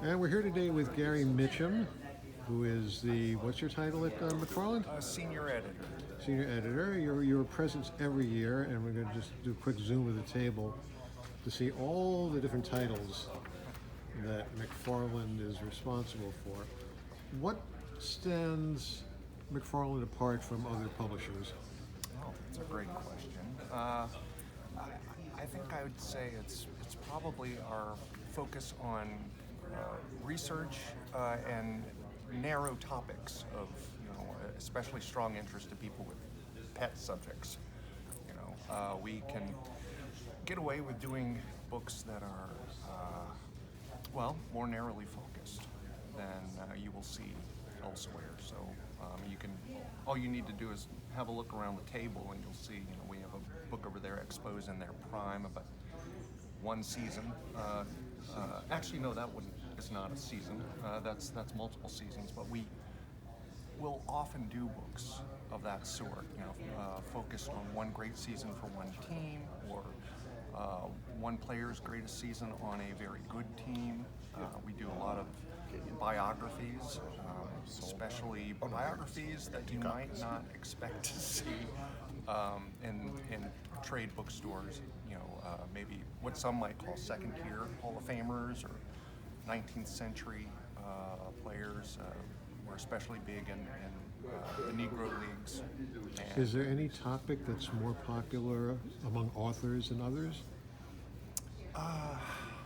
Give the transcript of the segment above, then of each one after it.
And we're here today with Gary Mitchem, who is the, what's your title at McFarland? Senior editor. Senior editor. Your presence every year, and we're going to just do a quick zoom of the table to see all the different titles that McFarland is responsible for. What stands McFarland apart from other publishers? Oh, that's a great question. I think I would say it's probably our focus on research and narrow topics of, especially strong interest to people with pet subjects. We can get away with doing books that are, more narrowly focused than you will see elsewhere. So all you need to do is have a look around the table and you'll see, we have a book over there, Exposed in Their Prime, about one season. Actually, no, it's not a season. That's multiple seasons, but we will often do books of that sort, focused on one great season for one team, or one player's greatest season on a very good team. We do a lot of biographies, especially biographies that you might not expect to see in trade bookstores. Maybe what some might call second-tier Hall of Famers or 19th century players. We're especially big in the Negro Leagues. Is there any topic that's more popular among authors than others?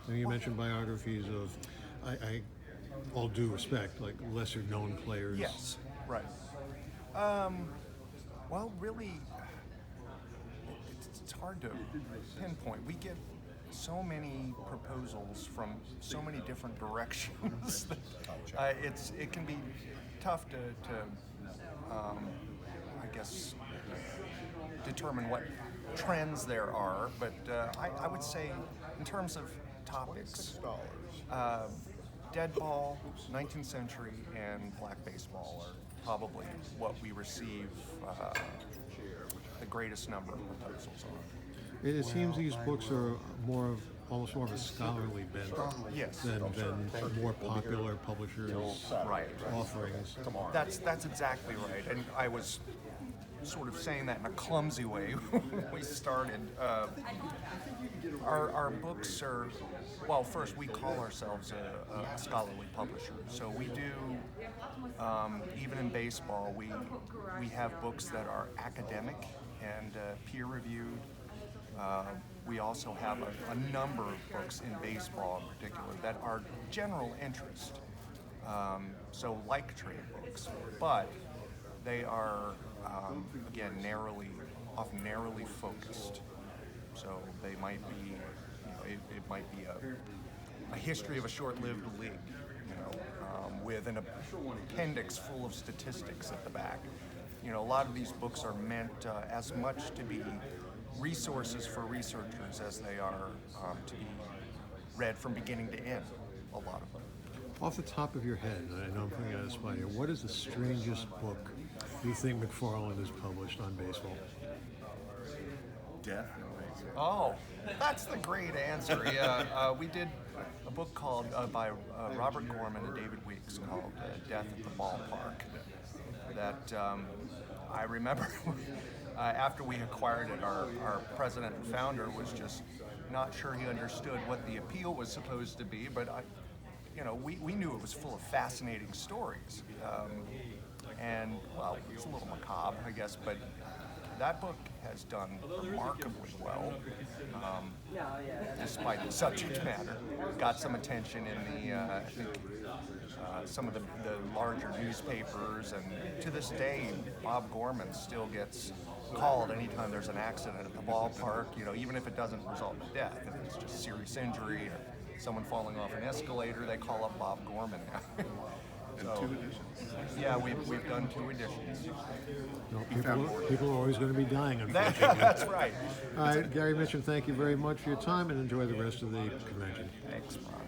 You mentioned biographies of, I all due respect, like lesser known players. Yes, right. Really, it's hard to pinpoint. We get so many proposals from so many different directions that it can be tough to I guess, determine what trends there are. But I would say, in terms of topics, dead ball, 19th century, and black baseball are probably what we receive the greatest number of proposals on. It seems these books are almost more of a scholarly bent Yes. than more popular publishers' offerings. That's exactly right. And I was sort of saying that in a clumsy way when we started. Our books are, first we call ourselves a scholarly publisher. So we do, even in baseball, we have books that are academic and peer-reviewed. We also have a number of books in baseball in particular that are general interest, so like trade books, but they are, again, often narrowly focused. So they might be, it might be a history of a short-lived league, with an appendix full of statistics at the back. A lot of these books are meant as much to be resources for researchers as they are to be read from beginning to end, a lot of them. Off the top of your head, I know I'm putting you on the spot here, what is the strangest book you think McFarland has published on baseball? Death. Oh, that's the great answer. Yeah, we did a book called by Robert Gorman and David Weeks called Death at the Ballpark. That I remember after we acquired it, our president and founder was just not sure he understood what the appeal was supposed to be, but we knew it was full of fascinating stories. And it's a little macabre, I guess, but that book has done remarkably well, despite the subject matter. Got some attention in the, some of the larger newspapers, and to this day, Bob Gorman still gets called anytime there's an accident at the ballpark, even if it doesn't result in death. If it's just serious injury or someone falling off an escalator, they call up Bob Gorman now. And 2 editions. Yeah, we've done 2 editions. People are always going to be dying, unfortunately. That's right. All right, Gary Mitchell, thank you very much for your time, and enjoy the rest of the convention. Thanks, Ron.